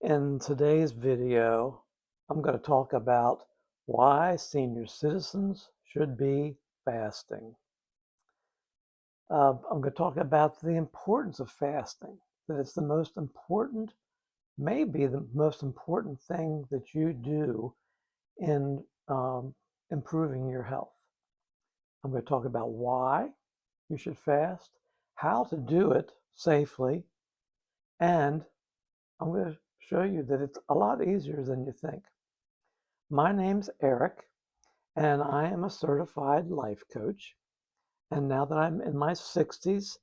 In today's video, I'm going to talk about why senior citizens should be fasting. I'm going to talk about the importance of fasting, that it's the most important, maybe the most important thing that you do in improving your health. I'm going to talk about why you should fast, how to do it safely, and I'm going to show you that it's a lot easier than you think. My name's Eric, and I am a certified life coach. And now that I'm in my 60s,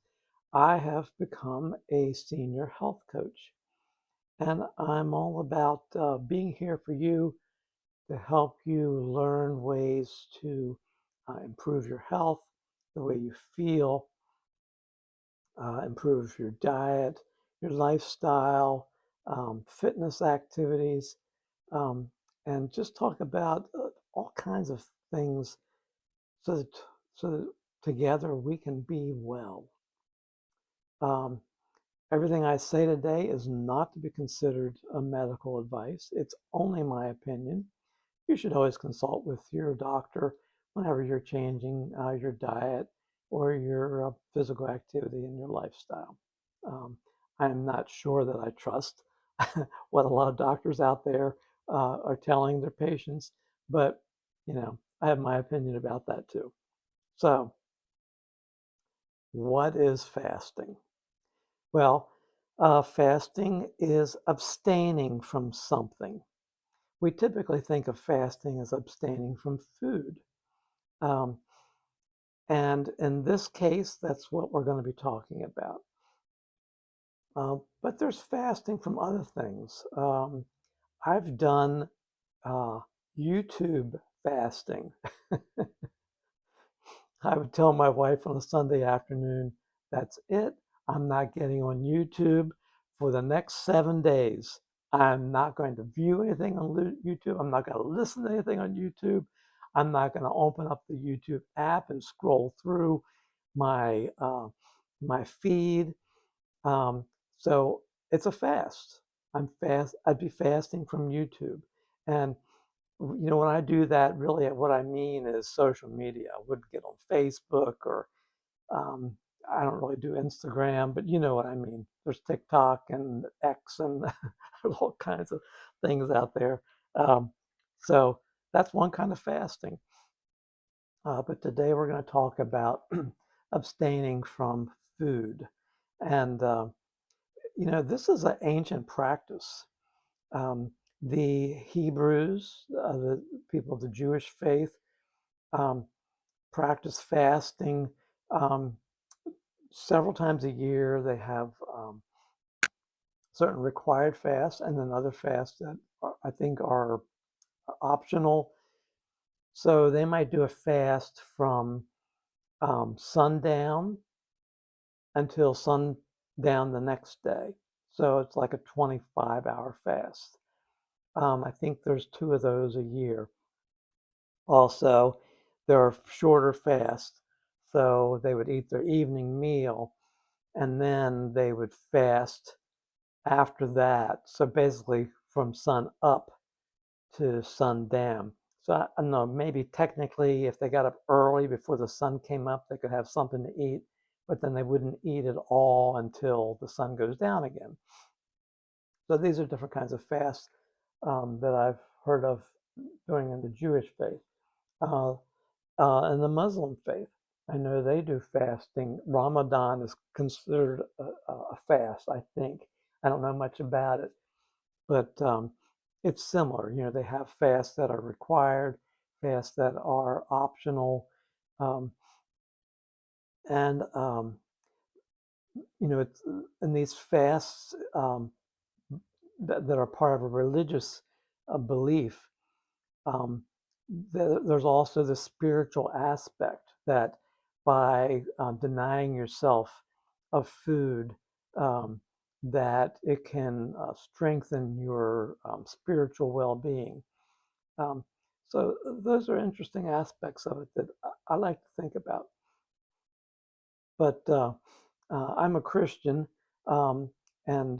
I have become a senior health coach. And I'm all about being here for you to help you learn ways to improve your health, the way you feel, improve your diet, your lifestyle, fitness activities, um, and just talk about all kinds of things so that, so that together we can be well. Um, Everything I say today is not to be considered a medical advice. It's only my opinion. You should always consult with your doctor whenever you're changing your diet or your physical activity and your lifestyle. I'm not sure that I trust what a lot of doctors out there are telling their patients, but I have my opinion about that too. So, what is fasting? Well, fasting is abstaining from something. We typically think of fasting as abstaining from food. Um, and in this case, that's what we're going to be talking about. But there's fasting from other things. I've done uh, YouTube fasting. I would tell my wife on a Sunday afternoon, that's it. I'm not getting on YouTube for the next 7 days. I'm not going to view anything on YouTube. I'm not going to listen to anything on YouTube. I'm not going to open up the YouTube app and scroll through my my feed. Um, so it's a fast. I'm fast. I'd be fasting from YouTube, and when I do that, really what I mean is social media. I wouldn't get on Facebook or um, I don't really do Instagram, but you know what I mean. There's TikTok and X and there's all kinds of things out there. Um, so that's one kind of fasting. But today we're going to talk about abstaining from food. And, this is an ancient practice. Um, the Hebrews, the people of the Jewish faith, um, practice fasting um, several times a year. They have certain required fasts and then other fasts that I think are optional. So they might do a fast from sundown until sundown the next day. So it's like a 25-hour fast. I think there's two of those a year. Also, there are shorter fasts. So they would eat their evening meal and then they would fast after that. So basically from sun up to sundown. So I don't know, maybe technically if they got up early before the sun came up, they could have something to eat, but then they wouldn't eat at all until the sun goes down again. So these are different kinds of fasts that I've heard of doing in the Jewish faith. Uh, and the Muslim faith, I know they do fasting. Ramadan is considered a fast, I think. I don't know much about it, but it's similar. They have fasts that are required, fasts that are optional, um, and it's in these fasts that are part of a religious belief. Um, there's also the spiritual aspect that by denying yourself of food, um, that it can strengthen your spiritual well-being. Um, so those are interesting aspects of it that I like to think about. But I'm a Christian, um, and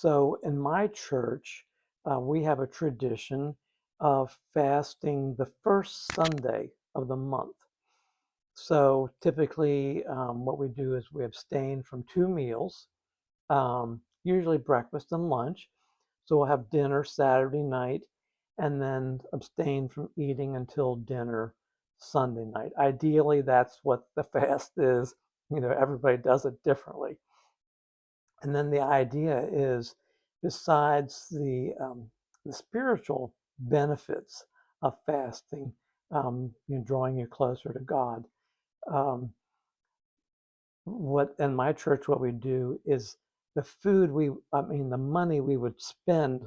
So in my church, we have a tradition of fasting the first Sunday of the month. So typically, what we do is we abstain from two meals, usually breakfast and lunch. So we'll have dinner Saturday night and then abstain from eating until dinner Sunday night. Ideally, that's what the fast is. Everybody does it differently. And then the idea is, besides the spiritual benefits of fasting, drawing you closer to God, um, what in my church, what we do is the money we would spend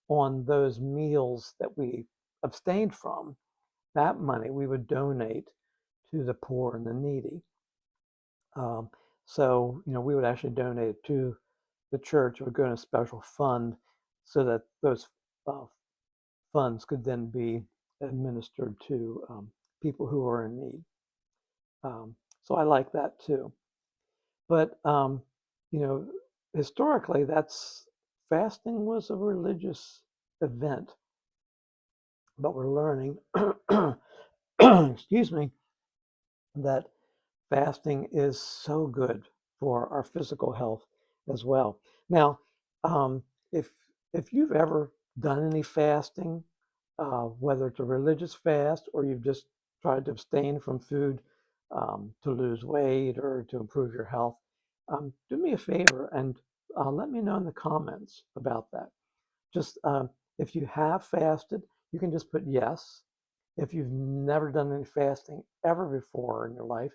on those meals that we abstained from, that money we would donate to the poor and the needy. Um, so, we would actually donate it to the church. It would go in a special fund so that those uh, funds could then be administered to people who are in need. So I like that too. But, you know, historically, fasting was a religious event, but we're learning, excuse me, that fasting is so good for our physical health as well. Now, um, if if you've ever done any fasting, whether it's a religious fast or you've just tried to abstain from food to lose weight or to improve your health, do me a favor and let me know in the comments about that. Just if you have fasted, you can just put yes. If you've never done any fasting ever before in your life,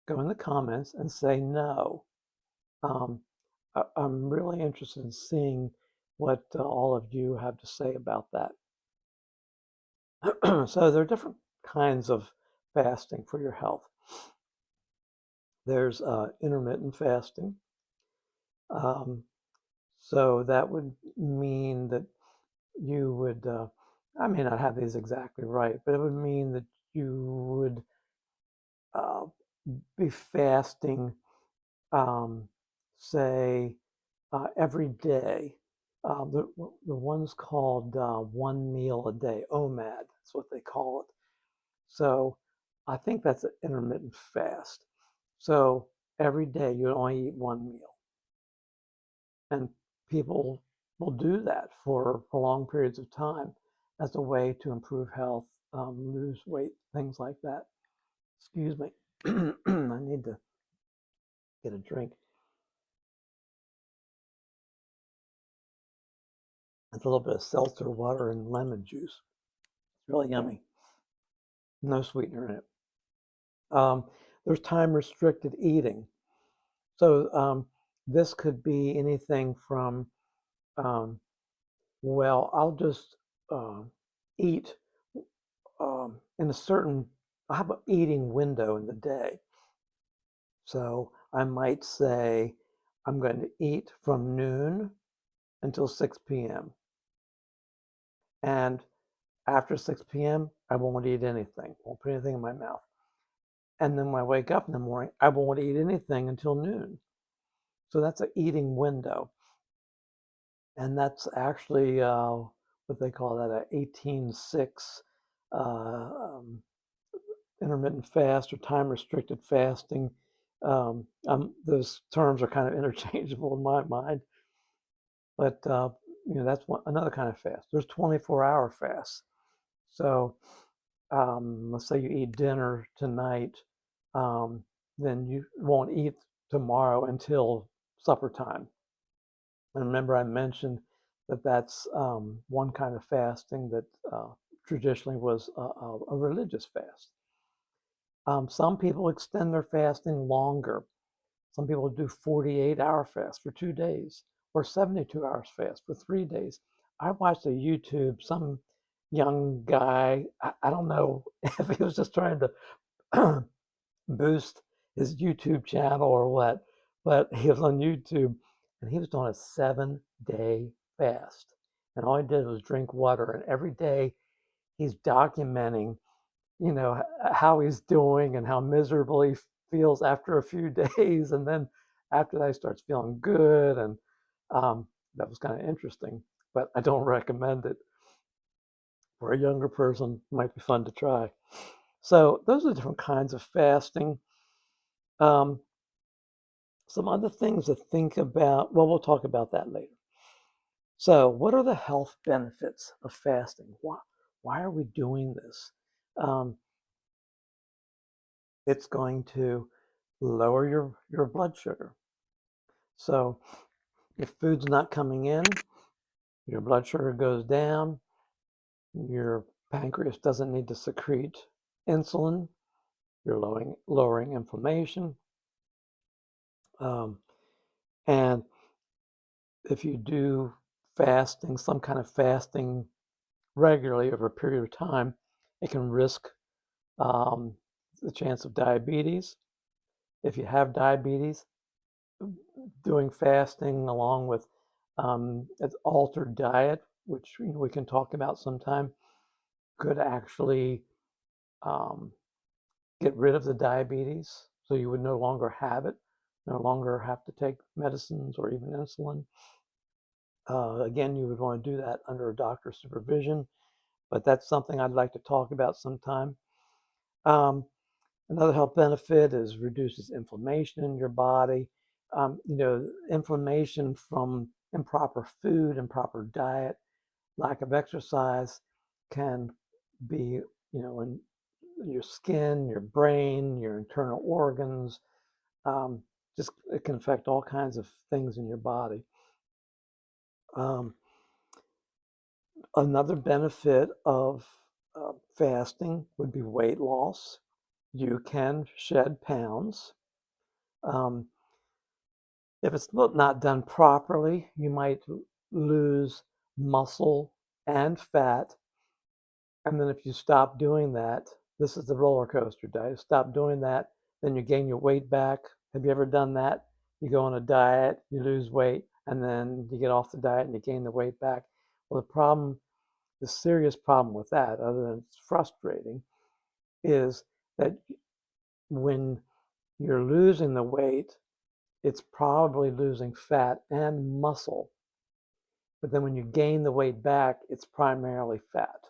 go in the comments and say no. Um, I'm really interested in seeing what all of you have to say about that. So there are different kinds of fasting for your health. There's intermittent fasting. Um, so that would mean that you would, I may not have these exactly right, but it would mean that you would uh, be fasting, um, say, every day. The one's called one meal a day, OMAD, that's what they call it. So I think that's an intermittent fast. So every day you only eat one meal. And people will do that for prolonged periods of time as a way to improve health, lose weight, things like that. Excuse me. I need to get a drink. It's a little bit of seltzer water and lemon juice. It's really yummy. No sweetener in it. There's time restricted eating. So this could be anything from, well, I'll just eat in a certain, I have an eating window in the day. So I might say I'm going to eat from noon until 6 p.m. And after 6 p.m., I won't eat anything, won't put anything in my mouth. And then when I wake up in the morning, I won't eat anything until noon. So that's an eating window. And that's actually what they call that, a 18-6 intermittent fast or time restricted fasting. Those terms are kind of interchangeable in my mind, but that's another kind of fast. There's 24-hour fasts. So let's say you eat dinner tonight, then you won't eat tomorrow until supper time. And remember, I mentioned that that's one kind of fasting that traditionally was a religious fast. Some people extend their fasting longer. Some people do 48-hour fast for 2 days or 72 hours fast for 3 days. I watched a YouTube, some young guy, I don't know if he was just trying to boost his YouTube channel or what, but he was on YouTube and he was doing a 7-day fast. And all he did was drink water. And every day he's documenting, how he's doing and how miserable he feels after a few days. And then after that, he starts feeling good. And that was kind of interesting, but I don't recommend it. For a younger person, it might be fun to try. So those are different kinds of fasting. Um, some other things to think about. Well, we'll talk about that later. So, what are the health benefits of fasting? Why are we doing this? Um, it's going to lower your blood sugar. So, if food's not coming in, your blood sugar goes down, your pancreas doesn't need to secrete insulin, you're lowering inflammation. Um, and if you do fasting, some kind of fasting regularly over a period of time, it can risk um, the chance of diabetes. If you have diabetes, doing fasting along with an altered diet, which we can talk about sometime, could actually um, get rid of the diabetes. So you would no longer have it, no longer have to take medicines or even insulin. Again, you would want to do that under a doctor's supervision, but that's something I'd like to talk about sometime. Um, Another health benefit is reduces inflammation in your body. Inflammation from improper food, improper diet, lack of exercise can be, in your skin, your brain, your internal organs. Just it can affect all kinds of things in your body. Um, Another benefit of fasting would be weight loss. You can shed pounds. Um, if it's not done properly, you might lose muscle and fat. And then if you stop doing that, this is the roller coaster diet. Stop doing that, then you gain your weight back. Have you ever done that? You go on a diet, you lose weight, and then you get off the diet and you gain the weight back. Well, the serious problem with that, other than it's frustrating, is that when you're losing the weight, it's probably losing fat and muscle. But then when you gain the weight back, it's primarily fat.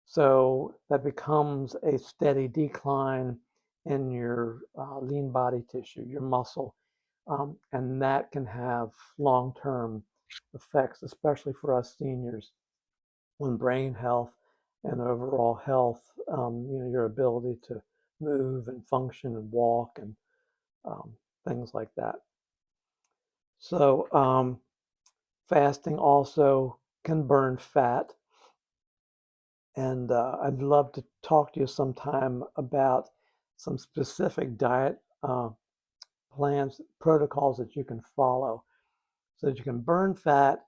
So that becomes a steady decline in your lean body tissue, your muscle. And that can have long term effects, especially for us seniors, on brain health and overall health, your ability to move and function and walk and um, things like that. So, fasting also can burn fat. And I'd love to talk to you sometime about some specific diet plans, protocols that you can follow so that you can burn fat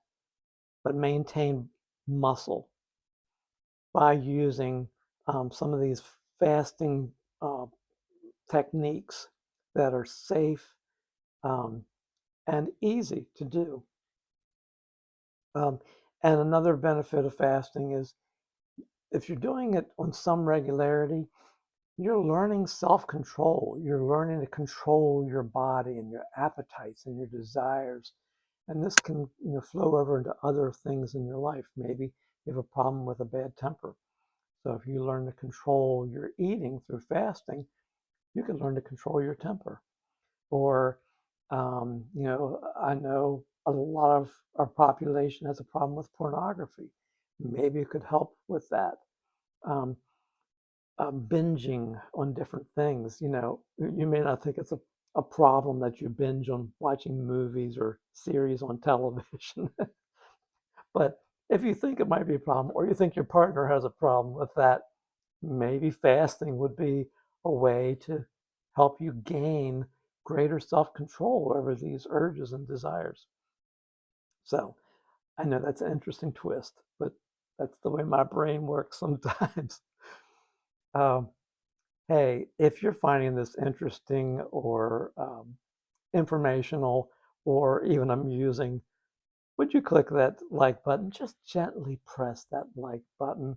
but maintain muscle by using some of these fasting uh, techniques that are safe um, and easy to do. Um, and another benefit of fasting is if you're doing it on some regularity, you're learning self-control. You're learning to control your body and your appetites and your desires. And this can, flow over into other things in your life. Maybe you have a problem with a bad temper. So if you learn to control your eating through fasting, you can learn to control your temper. Or, I know a lot of our population has a problem with pornography. Maybe it could help with that. Um, Binging on different things. You may not think it's a problem that you binge on watching movies or series on television, but if you think it might be a problem, or you think your partner has a problem with that, maybe fasting would be a way to help you gain greater self control over these urges and desires. So I know that's an interesting twist, but that's the way my brain works sometimes. um, Hey, if you're finding this interesting or informational or even amusing, would you click that like button? Just gently press that like button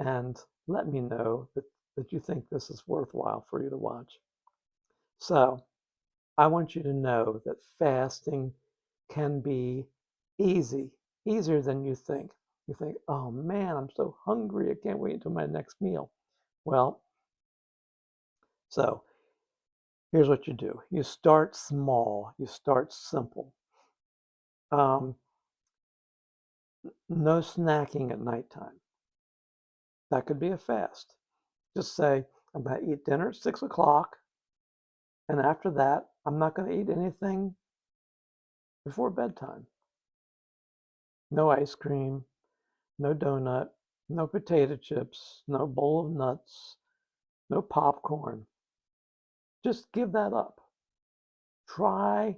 and let me know that you think this is worthwhile for you to watch. So, I want you to know that fasting can be easy, easier than you think. You think, oh man, I'm so hungry. I can't wait until my next meal. Well, so here's what you do. You start small. You start simple. Um, no snacking at nighttime. That could be a fast. Just say, I'm going to eat dinner at 6 o'clock. And after that, I'm not going to eat anything before bedtime. No ice cream, no donut, no potato chips, no bowl of nuts, no popcorn. Just give that up. Try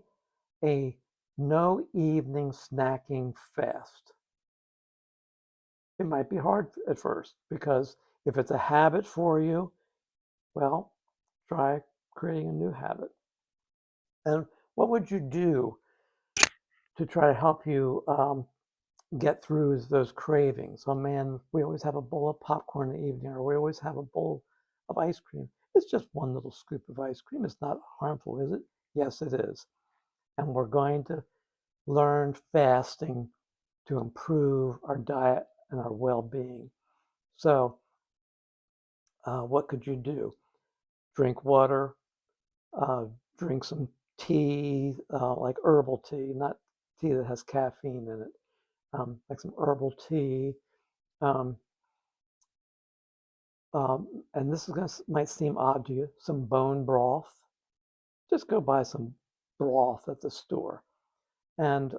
a no evening snacking fast. It might be hard at first because if it's a habit for you, well, try creating a new habit. And what would you do to try to help you get through those cravings? Oh man, we always have a bowl of popcorn in the evening, or we always have a bowl of ice cream. It's just one little scoop of ice cream. It's not harmful, is it? Yes, it is. And we're going to learn fasting to improve our diet and our well-being. So, what could you do? Drink water, uh, drink some tea, like herbal tea, not tea that has caffeine in it, like some herbal tea. Um, and this is might seem odd to you, some bone broth. Just go buy some broth at the store. And,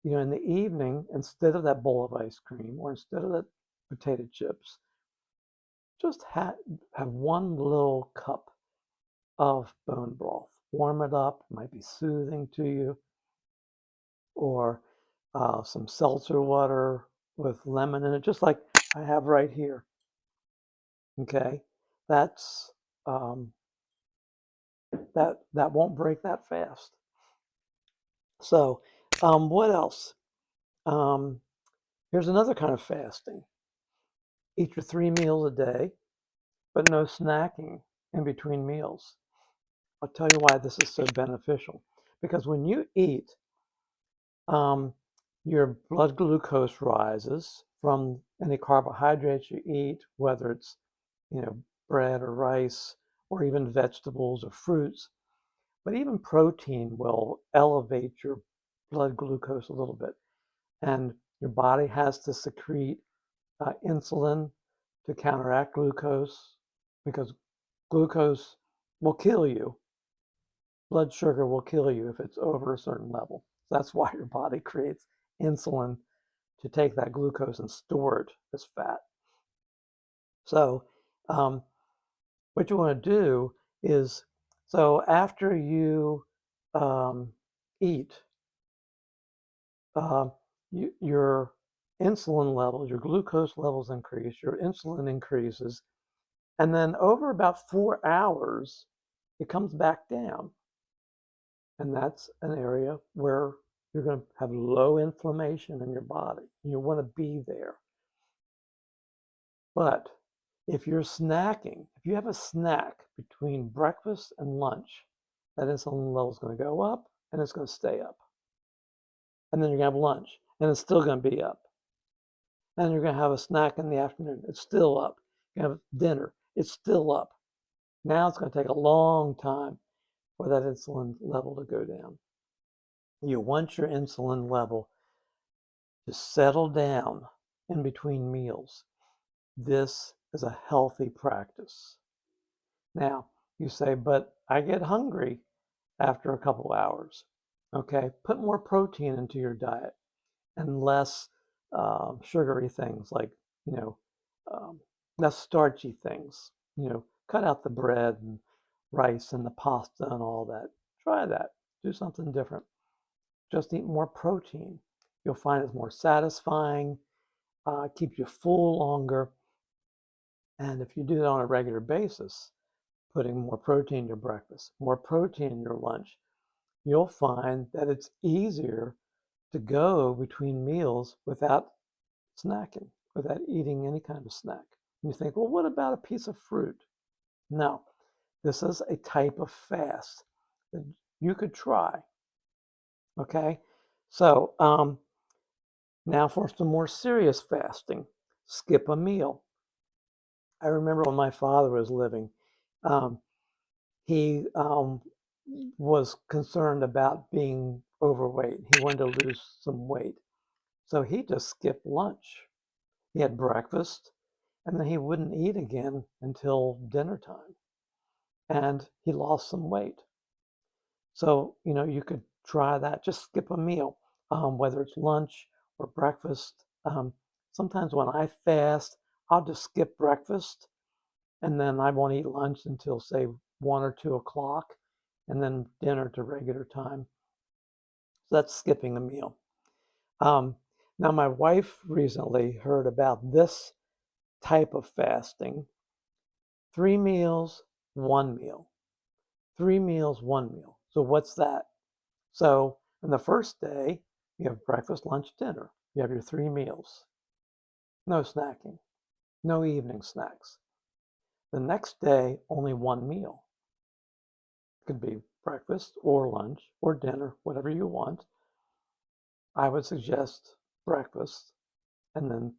in the evening, instead of that bowl of ice cream or instead of that potato chips, just have one little cup of bone broth. Warm it up, it might be soothing to you, or some seltzer water with lemon in it, just like I have right here. Okay, that's that won't break that fast. So, what else? Um, Here's another kind of fasting. Eat your 3 meals a day, but no snacking in between meals. I'll tell you why this is so beneficial. Because when you eat, um, your blood glucose rises from any carbohydrates you eat, whether it's, bread or rice, or even vegetables or fruits. But even protein will elevate your blood glucose a little bit. And your body has to secrete insulin to counteract glucose because glucose will kill you. Blood sugar will kill you if it's over a certain level. That's why your body creates insulin to take that glucose and store it as fat. So, what you want to do is, so after you eat, uh, your insulin levels, your glucose levels increase, your insulin increases, and then over about 4 hours, it comes back down. And that's an area where you're going to have low inflammation in your body. You want to be there. But if you're snacking, if you have a snack between breakfast and lunch, that insulin level is going to go up and it's going to stay up. And then you're going to have lunch and it's still going to be up. And you're going to have a snack in the afternoon, it's still up. You have dinner, it's still up. Now it's going to take a long time for that insulin level to go down. You want your insulin level to settle down in between meals. This is a healthy practice. Now, you say, but I get hungry after a couple hours. Okay, put more protein into your diet and less sugary things like, you know, um, less starchy things. Cut out the bread and rice and the pasta and all that. Try that. Do something different. Just eat more protein. You'll find it's more satisfying, keeps you full longer. And if you do that on a regular basis, putting more protein in your breakfast, more protein in your lunch, you'll find that it's easier to go between meals without snacking, without eating any kind of snack. And you think, well, what about a piece of fruit? No, this is a type of fast that you could try. Okay, so now for some more serious fasting, skip a meal. I remember when my father was living, um, he was concerned about being overweight. He wanted to lose some weight. So he just skipped lunch. He had breakfast and then he wouldn't eat again until dinner time. And he lost some weight. So, you could try that. Just skip a meal, whether it's lunch or breakfast. Sometimes when I fast, I'll just skip breakfast and then I won't eat lunch until, say, 1 or 2 o'clock, and then dinner to regular time. So that's skipping a meal. Um, Now, my wife recently heard about this type of fasting: 3 meals, 1 meal. 3 meals, 1 meal. So what's that? So on the first day, you have breakfast, lunch, dinner. You have your 3 meals. No snacking, no evening snacks. The next day, only 1 meal. It could be breakfast or lunch or dinner, whatever you want. I would suggest breakfast and then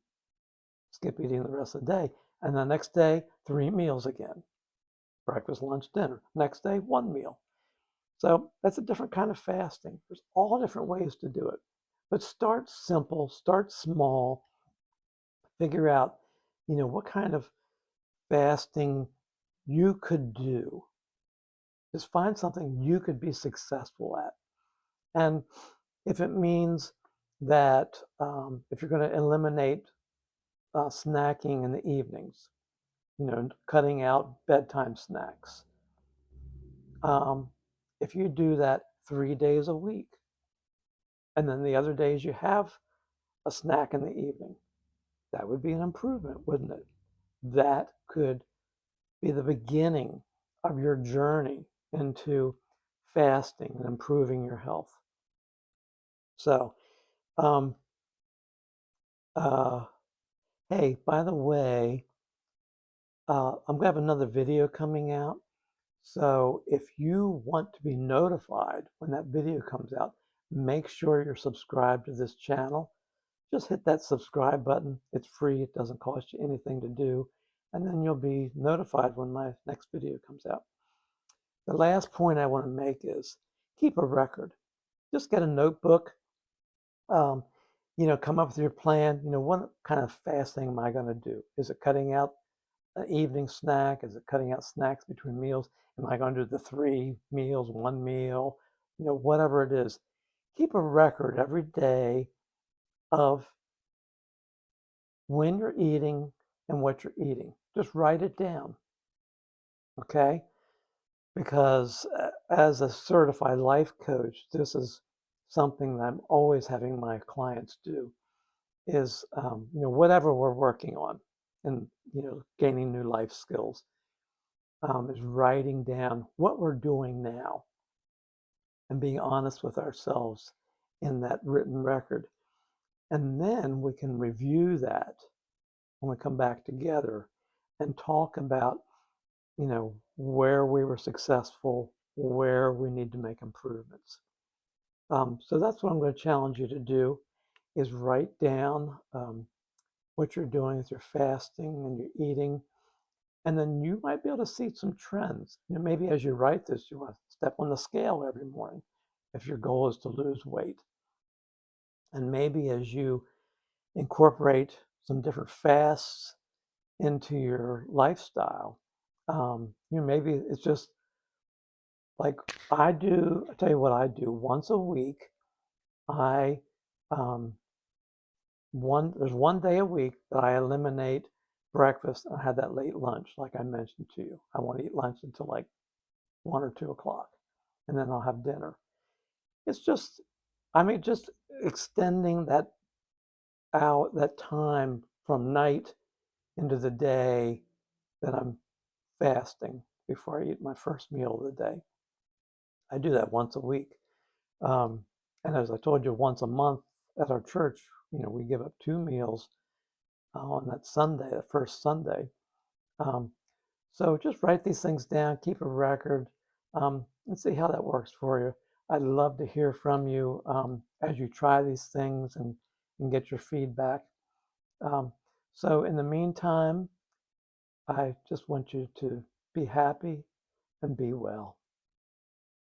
skip eating the rest of the day. And the next day, 3 meals again: breakfast, lunch, dinner. Next day, 1 meal. So that's a different kind of fasting. There's all different ways to do it. But start simple, start small, figure out, what kind of fasting you could do. Just find something you could be successful at. And if it means that if you're going to eliminate snacking in the evenings, cutting out bedtime snacks, um, if you do that 3 days a week, and then the other days you have a snack in the evening, that would be an improvement, wouldn't it? That could be the beginning of your journey into fasting and improving your health. So, um, uh, hey, by the way, I'm going to have another video coming out. So if you want to be notified when that video comes out, make sure you're subscribed to this channel. Just hit that subscribe button. It's free. It doesn't cost you anything to do. And then you'll be notified when my next video comes out. The last point I want to make is keep a record. Just get a notebook. Um, come up with your plan. What kind of fasting am I going to do? Is it cutting out an evening snack? Is it cutting out snacks between meals? Am I going to do the 3 meals, 1 meal? Whatever it is. Keep a record every day of when you're eating and what you're eating. Just write it down, okay? Because as a certified life coach, this is something that I'm always having my clients do is, whatever we're working on and, gaining new life skills, is writing down what we're doing now and being honest with ourselves in that written record. And then we can review that when we come back together and talk about, where we were successful, where we need to make improvements. So that's what I'm going to challenge you to do, is write down what you're doing with your fasting and your eating. And then you might be able to see some trends. Maybe as you write this, you want to step on the scale every morning if your goal is to lose weight. And maybe as you incorporate some different fasts into your lifestyle, maybe it's just like I do. I tell you what I do once a week. I there's one day a week that I eliminate breakfast and I have that late lunch, like I mentioned to you. I won't eat lunch until like 1 or 2 o'clock, and then I'll have dinner. It's just, just extending that time from night into the day that I'm fasting before I eat my first meal of the day. I do that once a week. And as I told you, once a month at our church, we give up 2 meals on that Sunday, the first Sunday. Um, so just write these things down, keep a record, and see how that works for you. I'd love to hear from you as you try these things and get your feedback. Um, so in the meantime, I just want you to be happy and be well.